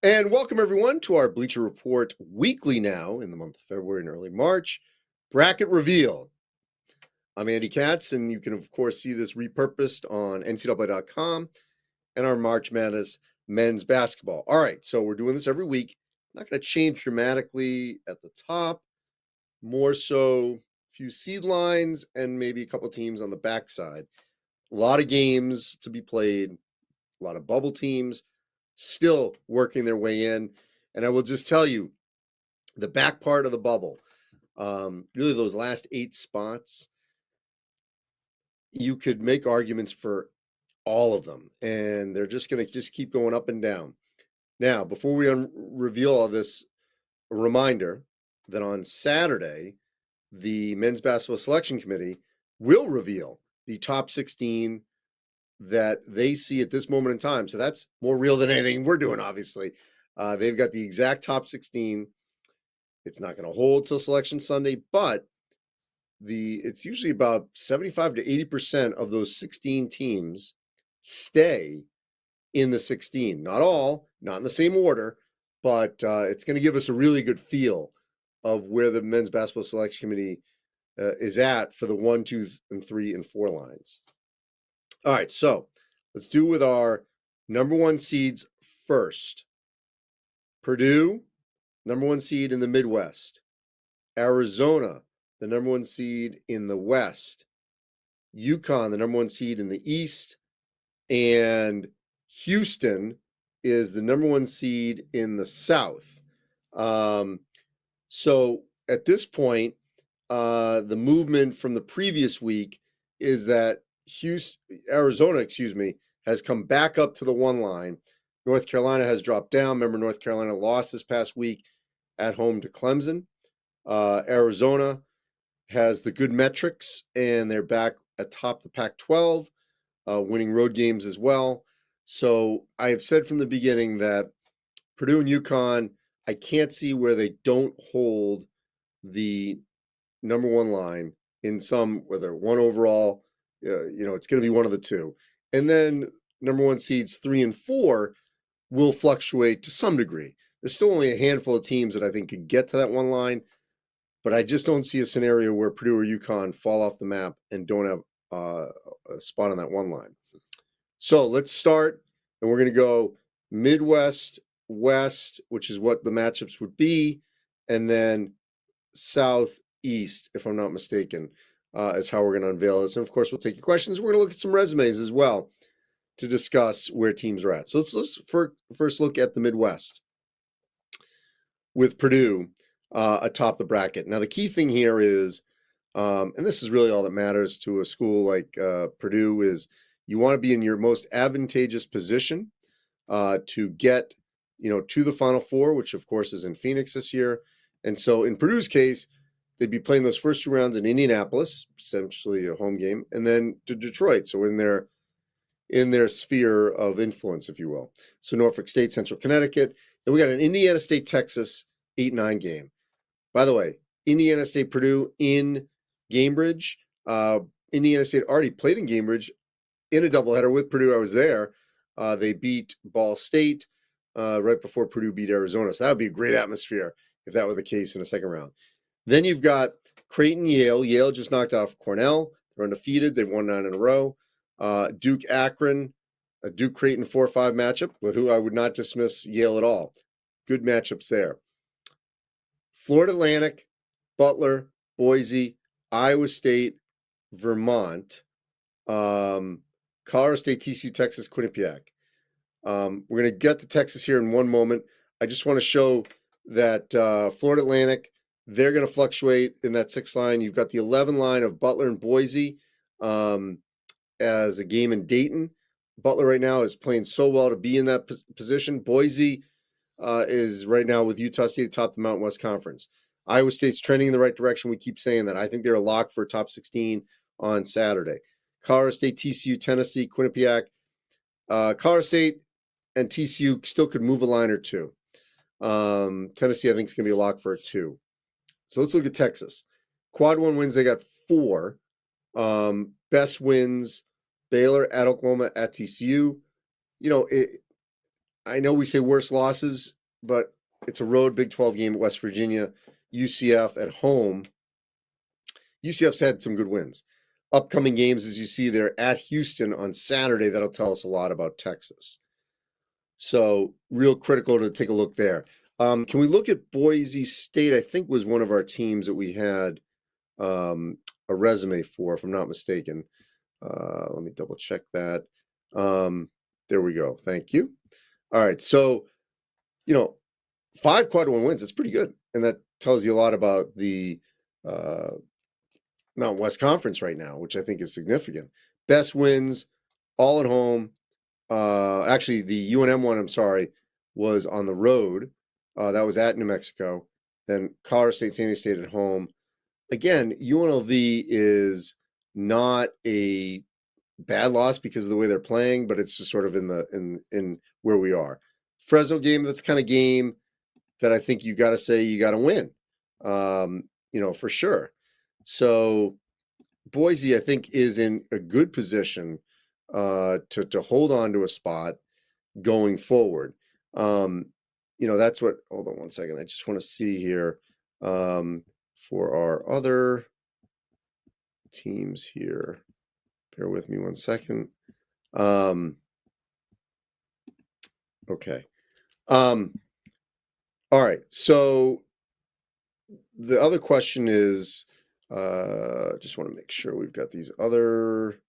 And welcome everyone to our Bleacher Report weekly now in the month of February and early March bracket reveal. I'm Andy Katz, and you can of course see this repurposed on NCAA.com and our March Madness men's basketball. All right, so we're doing this every week. Not going to change dramatically at the top, more so a few seed lines and maybe a couple teams on the backside. A lot of games to be played, a lot of bubble teams still working their way in. And I will just tell you, the back part of the bubble, really those last 8 spots, you could make arguments for all of them. And they're just going to just keep going up and down. Now, before we reveal all this, a reminder that on Saturday, the Men's Basketball Selection Committee will reveal the top 16 that they see at this moment in time. So that's more real than anything we're doing, obviously. They've got the exact top 16. It's not going to hold till Selection Sunday, but it's usually about 75 to 80% of those 16 teams stay in the 16. Not all, not in the same order, but it's going to give us a really good feel of where the Men's Basketball Selection Committee is at for the 1, 2, and 3, and 4 lines. All right, so let's do with our number 1 seeds first. Purdue, number 1 seed in the Midwest. Arizona, the number 1 seed in the West. UConn, the number 1 seed in the East. And Houston is the number 1 seed in the South. So at this point, the movement from the previous week is that Arizona, has come back up to the 1 line. North Carolina has dropped down. Remember, North Carolina lost this past week at home to Clemson. Arizona has the good metrics, and they're back atop the Pac-12, winning road games as well. So I have said from the beginning that Purdue and UConn, I can't see where they don't hold the number 1 line in some, whether 1 overall, it's going to be one of the 2. And then number 1 seeds 3 and 4 will fluctuate to some degree. There's still only a handful of teams that I think could get to that 1 line, but I just don't see a scenario where Purdue or UConn fall off the map and don't have a spot on that 1 line. So let's start, and we're going to go Midwest, West, which is what the matchups would be, and then Southeast, if I'm not mistaken, is how we're going to unveil this. And of course, we'll take your questions. We're going to look at some resumes as well to discuss where teams are at. So let's first look at the Midwest with Purdue atop the bracket. Now, the key thing here is, and this is really all that matters to a school like Purdue, is you want to be in your most advantageous position to get, to the Final Four, which of course is in Phoenix this year. And so in Purdue's case, they'd be playing those first 2 rounds in Indianapolis, essentially a home game, and then to Detroit. So in their sphere of influence, if you will. So Norfolk State, Central Connecticut. Then we got an Indiana State, Texas 8-9 game. By the way, Indiana State, Purdue in Cambridge. Indiana State already played in Cambridge in a doubleheader with Purdue. I was there. They beat Ball State right before Purdue beat Arizona. So that would be a great atmosphere if that were the case in a second round. Then you've got Creighton, Yale. Yale just knocked off Cornell. They're undefeated. They've won 9 in a row. Duke, Akron, a Duke Creighton 4-5 matchup, but who I would not dismiss Yale at all. Good matchups there. Florida Atlantic, Butler, Boise, Iowa State, Vermont, Colorado State, TCU, Texas, Quinnipiac. We're going to get to Texas here in one moment. I just want to show that Florida Atlantic, they're going to fluctuate in that 6 line. You've got the 11 line of Butler and Boise as a game in Dayton. Butler right now is playing so well to be in that position. Boise is right now with Utah State atop the Mountain West Conference. Iowa State's trending in the right direction. We keep saying that. I think they're a lock for top 16 on Saturday. Colorado State, TCU, Tennessee, Quinnipiac. Colorado State and TCU still could move a line or 2. Tennessee, I think, is going to be a lock for a 2. So let's look at Texas. Quad 1 wins, they got 4. Best wins, Baylor, at Oklahoma, at TCU. I know we say worst losses, but it's a road Big 12 game at West Virginia. UCF at home. UCF's had some good wins. Upcoming games, as you see, they're at Houston on Saturday. That'll tell us a lot about Texas. So real critical to take a look there. Can we look at Boise State? I think was one of our teams that we had a resume for, if I'm not mistaken. Let me double check that. There we go. Thank you. All right. So, 5 quad one wins. It's pretty good. And that tells you a lot about the Mountain West Conference right now, which I think is significant. Best wins, all at home. Actually, the UNM one, I'm sorry, was on the road. That was at New Mexico. Then Colorado State, San Diego State at home. Again, UNLV is not a bad loss because of the way they're playing, but it's just sort of in where we are. Fresno game, that's kind of game that I think you got to say you got to win, for sure. So Boise, I think, is in a good position to hold on to a spot going forward. That's what. Hold on one second. I just want to see here for our other teams here. Bear with me one second. Okay. All right. So the other question is, just want to make sure we've got these other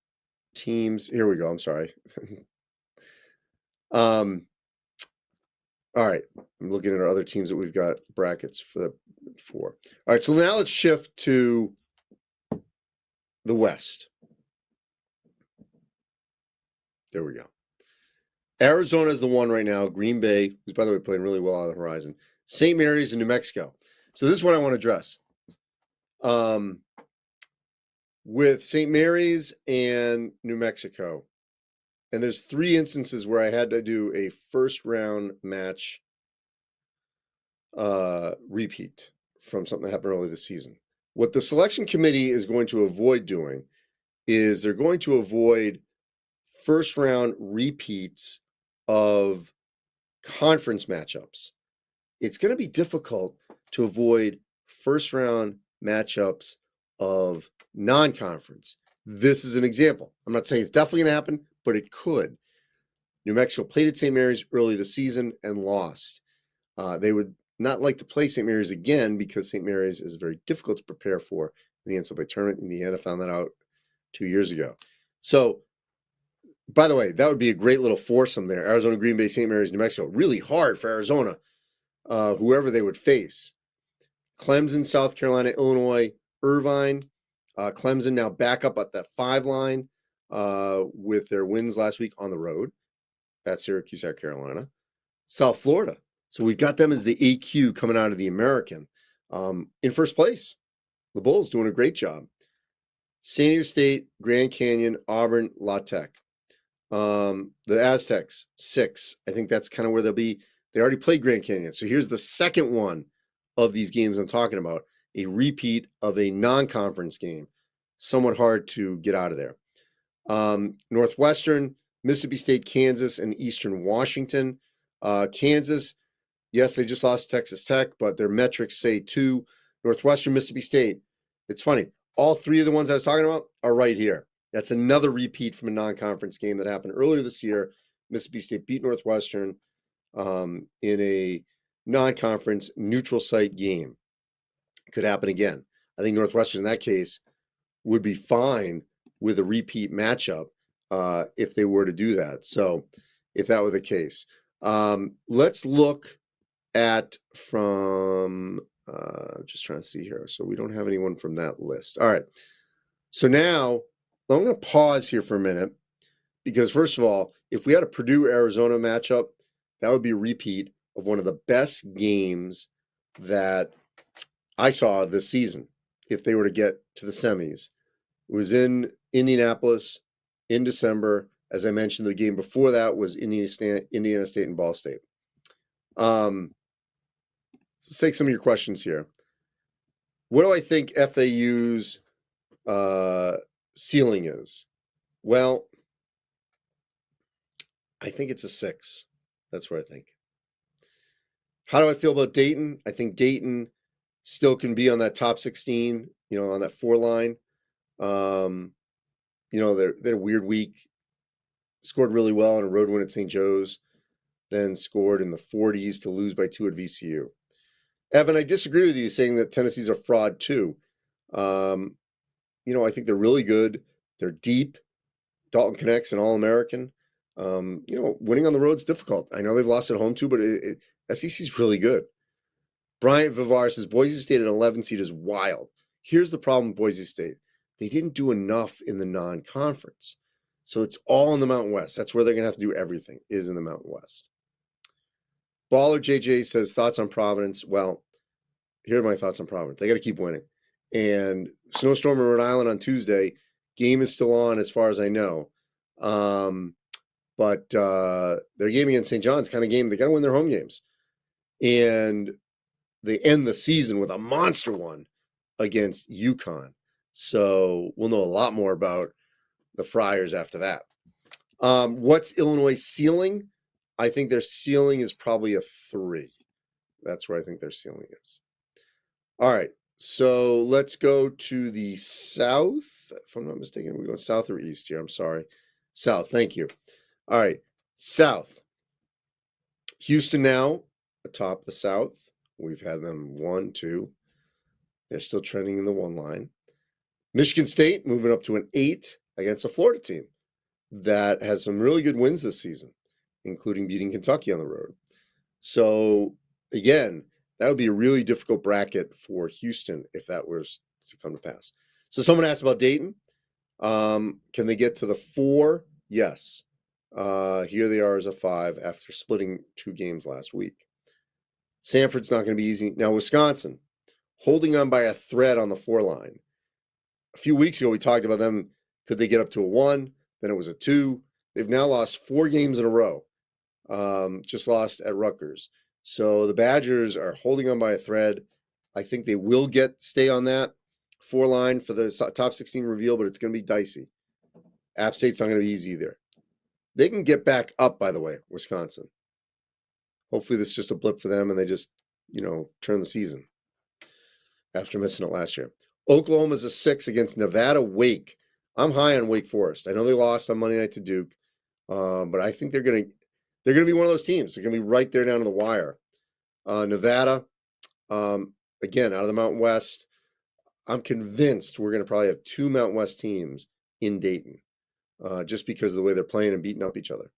teams. Here we go. I'm sorry. All right. I'm looking at our other teams that we've got brackets for. All right. So now let's shift to the West. There we go. Arizona is the one right now. Green Bay, who's, by the way, playing really well on the horizon. St. Mary's and New Mexico. So this is what I want to address. With St. Mary's and New Mexico, and there's 3 instances where I had to do a first-round match repeat from something that happened early this season. What the selection committee is going to avoid doing is they're going to avoid first-round repeats of conference matchups. It's going to be difficult to avoid first-round matchups of non-conference. This is an example. I'm not saying it's definitely going to happen, but it could. New Mexico played at St. Mary's early this season and lost. They would not like to play St. Mary's again because St. Mary's is very difficult to prepare for in the NCAA tournament. Indiana found that out 2 years ago. So, by the way, that would be a great little foursome there. Arizona, Green Bay, St. Mary's, New Mexico. Really hard for Arizona, whoever they would face. Clemson, South Carolina, Illinois, Irvine. Clemson now back up at that 5 line with their wins last week on the road at Syracuse, South Carolina. South Florida. So we've got them as the AQ coming out of the American in first place. The Bulls doing a great job. San Diego State, Grand Canyon, Auburn, La Tech. The Aztecs, 6. I think that's kind of where they'll be. They already played Grand Canyon. So here's the second one of these games I'm talking about, a repeat of a non-conference game. Somewhat hard to get out of there. Northwestern, Mississippi State, Kansas, and Eastern Washington. Kansas, yes, they just lost Texas Tech, but their metrics say 2. Northwestern, Mississippi State. It's funny. All 3 of the ones I was talking about are right here. That's another repeat from a non-conference game that happened earlier this year. Mississippi State beat Northwestern in a non-conference neutral site game. Could happen again. I think Northwestern in that case would be fine with a repeat matchup if they were to do that. So if that were the case. Let's look at from, just trying to see here. So we don't have anyone from that list. All right. So now I'm going to pause here for a minute because, first of all, if we had a Purdue-Arizona matchup, that would be a repeat of one of the best games that I saw this season if they were to get to the semis. It was in Indianapolis in December. As I mentioned, the game before that was Indiana State and Ball State. Let's take some of your questions here. What do I think FAU's ceiling is? Well, I think it's a 6. That's what I think. How do I feel about Dayton? I think Dayton still can be on that top 16, on that 4 line. They're a weird week. Scored really well on a road win at St. Joe's, then scored in the 40s to lose by 2 at VCU. Evan, I disagree with you saying that Tennessee's a fraud too. I think they're really good. They're deep. Dalton Knecht's an All-American. Winning on the road is difficult. I know they've lost at home too, but SEC's really good. Bryant Vivar says Boise State at 11 seed is wild. Here's the problem with Boise State. They didn't do enough in the non-conference. So it's all in the Mountain West. That's where they're going to have to do everything, is in the Mountain West. Baller JJ says, thoughts on Providence? Well, here are my thoughts on Providence. They got to keep winning. And snowstorm in Rhode Island on Tuesday. Game is still on as far as I know. But their game against St. John's kind of game. They got to win their home games. And they end the season with a monster one against UConn. So we'll know a lot more about the Friars after that. What's Illinois' ceiling? I think their ceiling is probably a 3. That's where I think their ceiling is. All right. So let's go to the South. If I'm not mistaken, we're going South or East here. I'm sorry. South. Thank you. All right. South. Houston now atop the South. We've had them 1, 2. They're still trending in the 1 line. Michigan State moving up to an 8 against a Florida team that has some really good wins this season, including beating Kentucky on the road. So, again, that would be a really difficult bracket for Houston if that was to come to pass. So someone asked about Dayton. Can they get to the 4? Yes. Here they are as a 5 after splitting 2 games last week. Sanford's not going to be easy. Now, Wisconsin, holding on by a thread on the 4 line. A few weeks ago, we talked about them. Could they get up to a 1? Then it was a 2. They've now lost 4 games in a row. Just lost at Rutgers. So the Badgers are holding on by a thread. I think they will stay on that 4 line for the top 16 reveal, but it's going to be dicey. App State's not going to be easy either. They can get back up, by the way, Wisconsin. Hopefully this is just a blip for them and they just, turn the season after missing it last year. Oklahoma's a 6 against Nevada Wake. I'm high on Wake Forest. I know they lost on Monday night to Duke, but I think they're going to be one of those teams. They're going to be right there down to the wire. Nevada, again, out of the Mountain West. I'm convinced we're going to probably have 2 Mountain West teams in Dayton, just because of the way they're playing and beating up each other.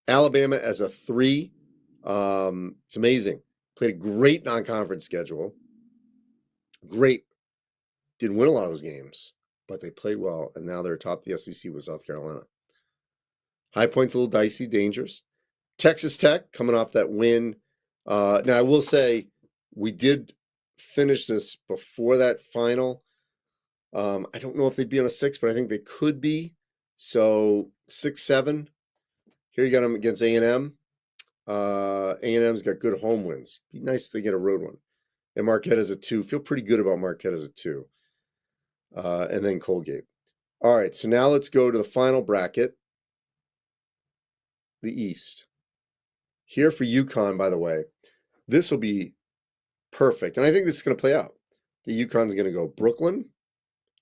Alabama as a 3. It's amazing. Played a great non-conference schedule. Great. Didn't win a lot of those games, but they played well, and now they're atop the SEC with South Carolina. High Point's a little dicey, dangerous. Texas Tech coming off that win. Now, I will say we did finish this before that final. I don't know if they'd be on a 6, but I think they could be. So 6-7. Here you got them against A&M. A&M's got good home wins. Be nice if they get a road one. And Marquette as a 2. Feel pretty good about Marquette as a 2. And then Colgate. All right, so now let's go to the final bracket, the East. Here for UConn, by the way, this will be perfect. And I think this is going to play out. The UConn's going to go Brooklyn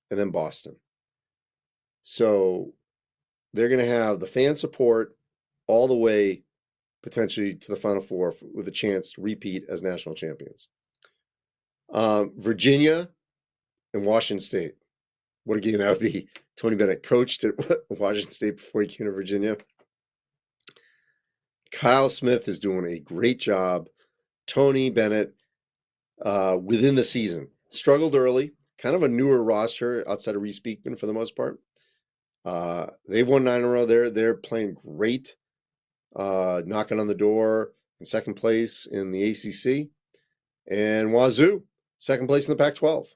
and then Boston. So they're going to have the fan support all the way potentially to the Final Four with a chance to repeat as national champions. Virginia and Washington State. What a game that would be. Tony Bennett coached at Washington State before he came to Virginia. Kyle Smith is doing a great job. Tony Bennett, within the season, struggled early. Kind of a newer roster outside of Reese Beekman for the most part. They've won 9 in a row. They're playing great, knocking on the door in second place in the ACC. And Wazoo, second place in the Pac-12.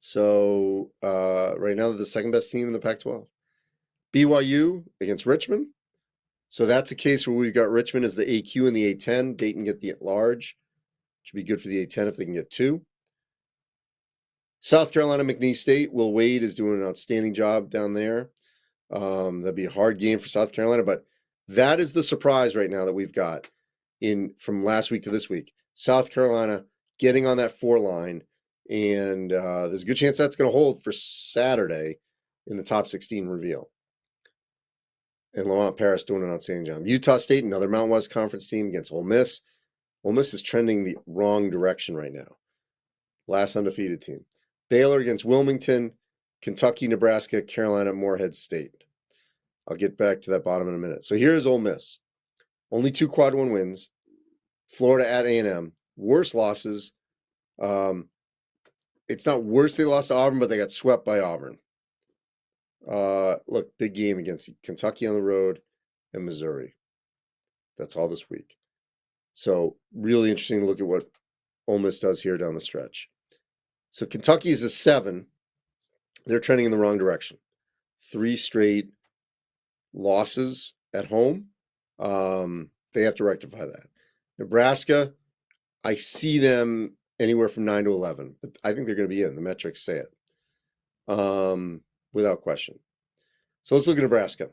So right now they're the second best team in the Pac-12. BYU against Richmond. So that's a case where we've got Richmond as the AQ and the A10. Dayton get the at-large. Should be good for the A10 if they can get 2. South Carolina, McNeese State. Will Wade is doing an outstanding job down there. That'd be a hard game for South Carolina, but That is the surprise right now that we've got from last week to this week. South Carolina getting on that 4 line, and there's a good chance that's going to hold for Saturday in the top 16 reveal. And Lamont Paris doing an outstanding job. Utah State, another Mountain West Conference team against Ole Miss. Ole Miss is trending the wrong direction right now. Last undefeated team. Baylor against Wilmington, Kentucky, Nebraska, Carolina, Morehead State. I'll get back to that bottom in a minute. So here's Ole Miss. Only 2 quad 1 wins. Florida at A&M. Worse losses. It's not worse they lost to Auburn, but they got swept by Auburn. Look, big game against Kentucky on the road and Missouri. That's all this week. So really interesting to look at what Ole Miss does here down the stretch. So Kentucky is a 7. They're trending in the wrong direction. 3 straight losses at home. They have to rectify that. Nebraska, I see them anywhere from 9 to 11, but I think they're going to be in. The metrics say it, without question. So let's look at Nebraska.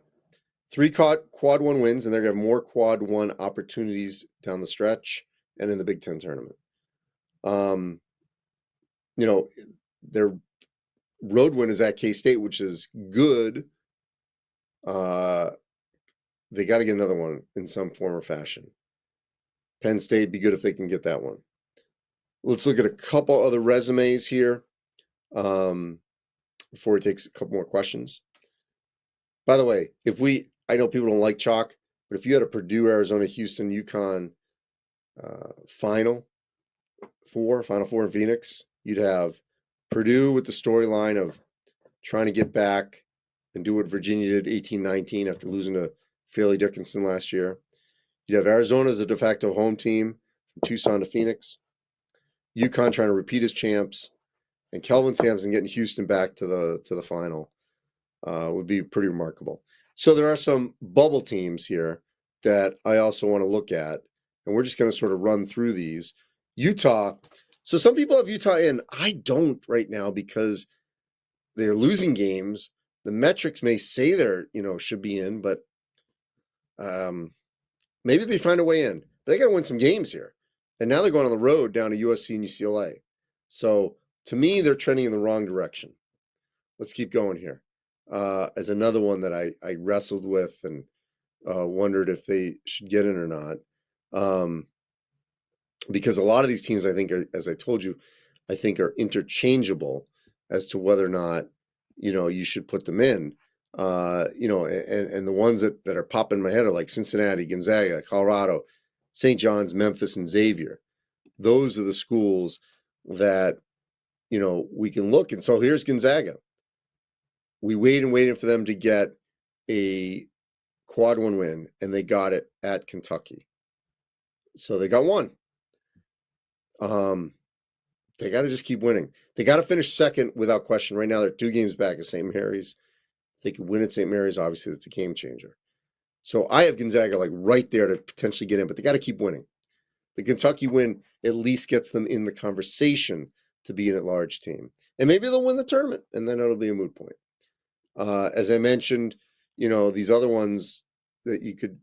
3 quad 1 wins, and they're going to have more quad 1 opportunities down the stretch and in the Big Ten tournament. Their road win is at K-State, which is good. They got to get another one in some form or fashion. Penn State, be good if they can get that one. Let's look at a couple other resumes here before we take a couple more questions. By the way, I know people don't like chalk, but if you had a Purdue, Arizona, Houston, UConn Final Four in Phoenix, you'd have Purdue with the storyline of trying to get back and do what Virginia did 18-19 after losing to Fairleigh Dickinson last year. You'd have Arizona as a de facto home team from Tucson to Phoenix. UConn trying to repeat as champs, and Kelvin Sampson getting Houston back to the final would be pretty remarkable. So there are some bubble teams here that I also want to look at, and we're just going to sort of run through these. Utah. So some people have Utah in. I don't right now because they're losing games. The metrics may say they're, should be in, but maybe they find a way in. They got to win some games here. And now they're going on the road down to USC and UCLA. So to me, they're trending in the wrong direction. Let's keep going here. As another one that I wrestled with and wondered if they should get in or not. Because a lot of these teams, I think, as I told you, I think are interchangeable as to whether or not, you should put them in. And the ones that are popping in my head are like Cincinnati, Gonzaga, Colorado, St. John's, Memphis, and Xavier. Those are the schools that, we can look. And so here's Gonzaga. We waited for them to get a quad 1 win, and they got it at Kentucky. So they got one. They got to just keep winning. They got to finish second without question. Right now, they're 2 games back at St. Mary's. If they could win at St. Mary's, obviously, that's a game changer. So I have Gonzaga like right there to potentially get in, but they got to keep winning. The Kentucky win at least gets them in the conversation to be an at-large team. And maybe they'll win the tournament, and then it'll be a moot point. As I mentioned, these other ones that you could,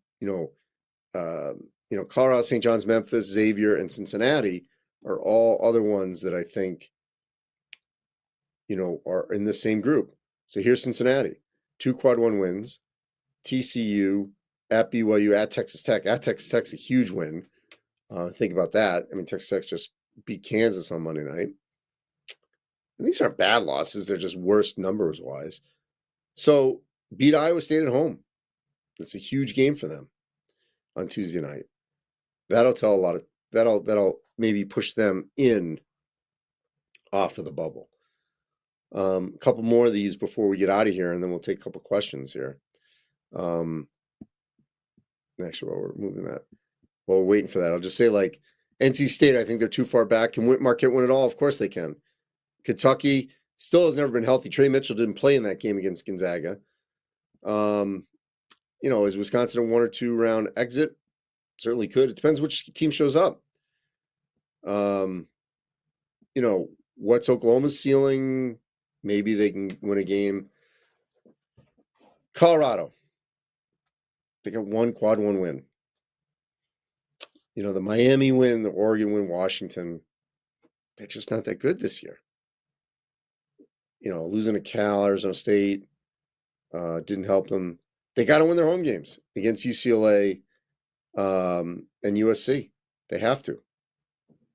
Colorado, St. John's, Memphis, Xavier, and Cincinnati are all other ones that I think, are in the same group. So here's Cincinnati, 2 quad 1 wins, TCU, at BYU, at Texas Tech. At Texas Tech's a huge win. Think about that. I mean, Texas Tech just beat Kansas on Monday night. And these aren't bad losses. They're just worse numbers-wise. So beat Iowa State at home. It's a huge game for them on Tuesday night. That'll tell a lot of that'll maybe push them in off of the bubble. A couple more of these before we get out of here, and then we'll take a couple questions here. Actually, while we're waiting for that, I'll just say like NC State, I think they're too far back. Can Marquette win it all? Of course they can. Kentucky still has never been healthy. Trey Mitchell didn't play in that game against Gonzaga. Is Wisconsin a 1 or 2 round exit? Certainly could. It depends which team shows up. What's Oklahoma's ceiling? Maybe they can win a game. Colorado. They got one quad one win. The Miami win, the Oregon win, Washington, they're just not that good this year. Losing to Cal, Arizona State didn't help them. They got to win their home games against UCLA and USC. They have to.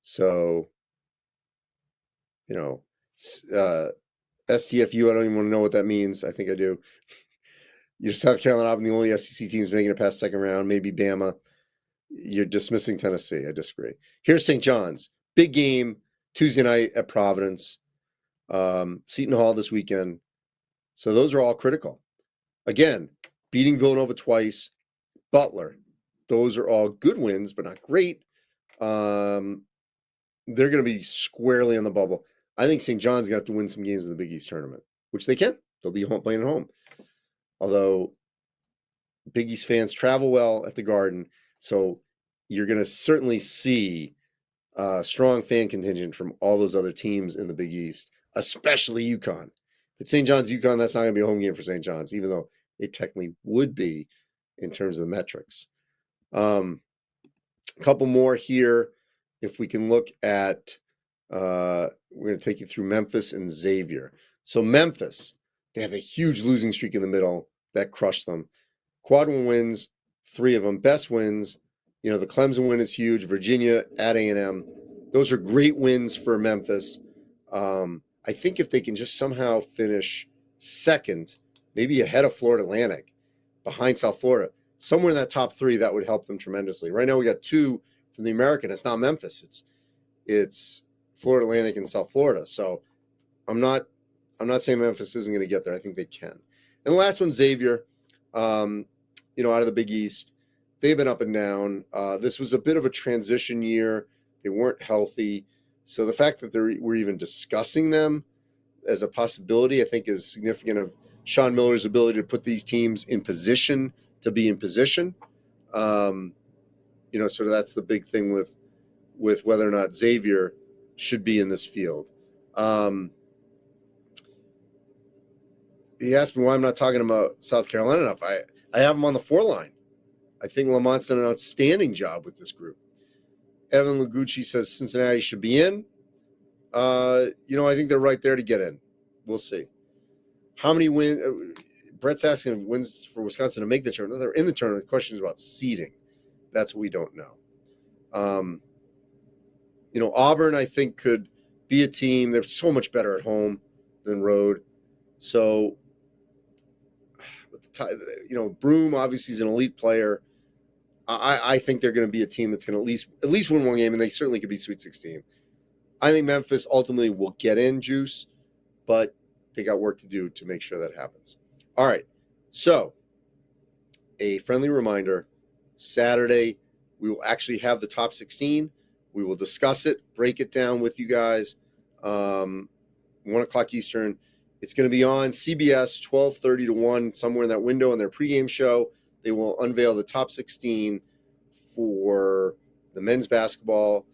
So, STFU, I don't even want to know what that means. I think I do. South Carolina, the only SEC teams making it past second round, maybe Bama. You're dismissing Tennessee. I disagree. Here's St. John's. Big game Tuesday night at Providence. Seton Hall this weekend. So those are all critical. Again, beating Villanova twice. Butler. Those are all good wins, but not great. They're going to be squarely on the bubble. I think St. John's got to win some games in the Big East tournament, which they can. They'll be playing at home. Although Big East fans travel well at the Garden, so you're going to certainly see a strong fan contingent from all those other teams in the Big East, especially UConn. If it's St. John's, UConn, that's not going to be a home game for St. John's, even though they technically would be in terms of the metrics. A couple more here. If we can look at, we're going to take you through Memphis and Xavier. So Memphis, they have a huge losing streak in the middle that crushed them. Quad one wins, 3 of them. Best wins, the Clemson win is huge. Virginia at A&M. Those are great wins for Memphis. I think if they can just somehow finish second, maybe ahead of Florida Atlantic, behind South Florida, somewhere in that top 3, that would help them tremendously. Right now we got 2 from the American. It's not Memphis. It's Florida Atlantic and South Florida. So I'm not saying Memphis isn't going to get there. I think they can. And the last one, Xavier, out of the Big East, they've been up and down. This was a bit of a transition year. They weren't healthy. So the fact that we're even discussing them as a possibility, I think, is significant of Sean Miller's ability to put these teams in position to be in position. So that's the big thing with whether or not Xavier should be in this field. He asked me why I'm not talking about South Carolina enough. I have them on the 4 line. I think Lamont's done an outstanding job with this group. Evan Lagucci says Cincinnati should be in. I think they're right there to get in. We'll see. How many wins? Brett's asking if wins for Wisconsin to make the tournament. They're in the tournament. The question is about seeding. That's what we don't know. Auburn, I think, could be a team. They're so much better at home than road. So, Broome obviously is an elite player. I think they're going to be a team that's going to at least win one game, and they certainly could be Sweet 16. I think Memphis ultimately will get in, Juice, but they got work to do to make sure that happens. All right, so a friendly reminder, Saturday, we will actually have the top 16. We will discuss it, break it down with you guys, 1 o'clock Eastern. It's going to be on CBS, 12:30 to 1, somewhere in that window in their pregame show. They will unveil the top 16 for the men's basketball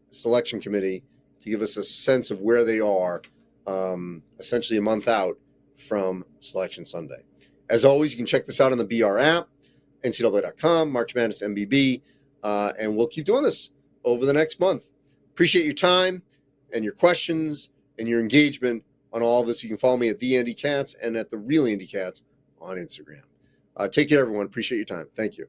selection committee to give us a sense of where they are, essentially a month out from Selection Sunday. As always, you can check this out on the BR app, NCAA.com, March Madness MBB, and we'll keep doing this over the next month. Appreciate your time and your questions and your engagement on all of this. You can follow me at the Andy Katz and at the Real Andy Katz on Instagram. Take care, everyone. Appreciate your time. Thank you.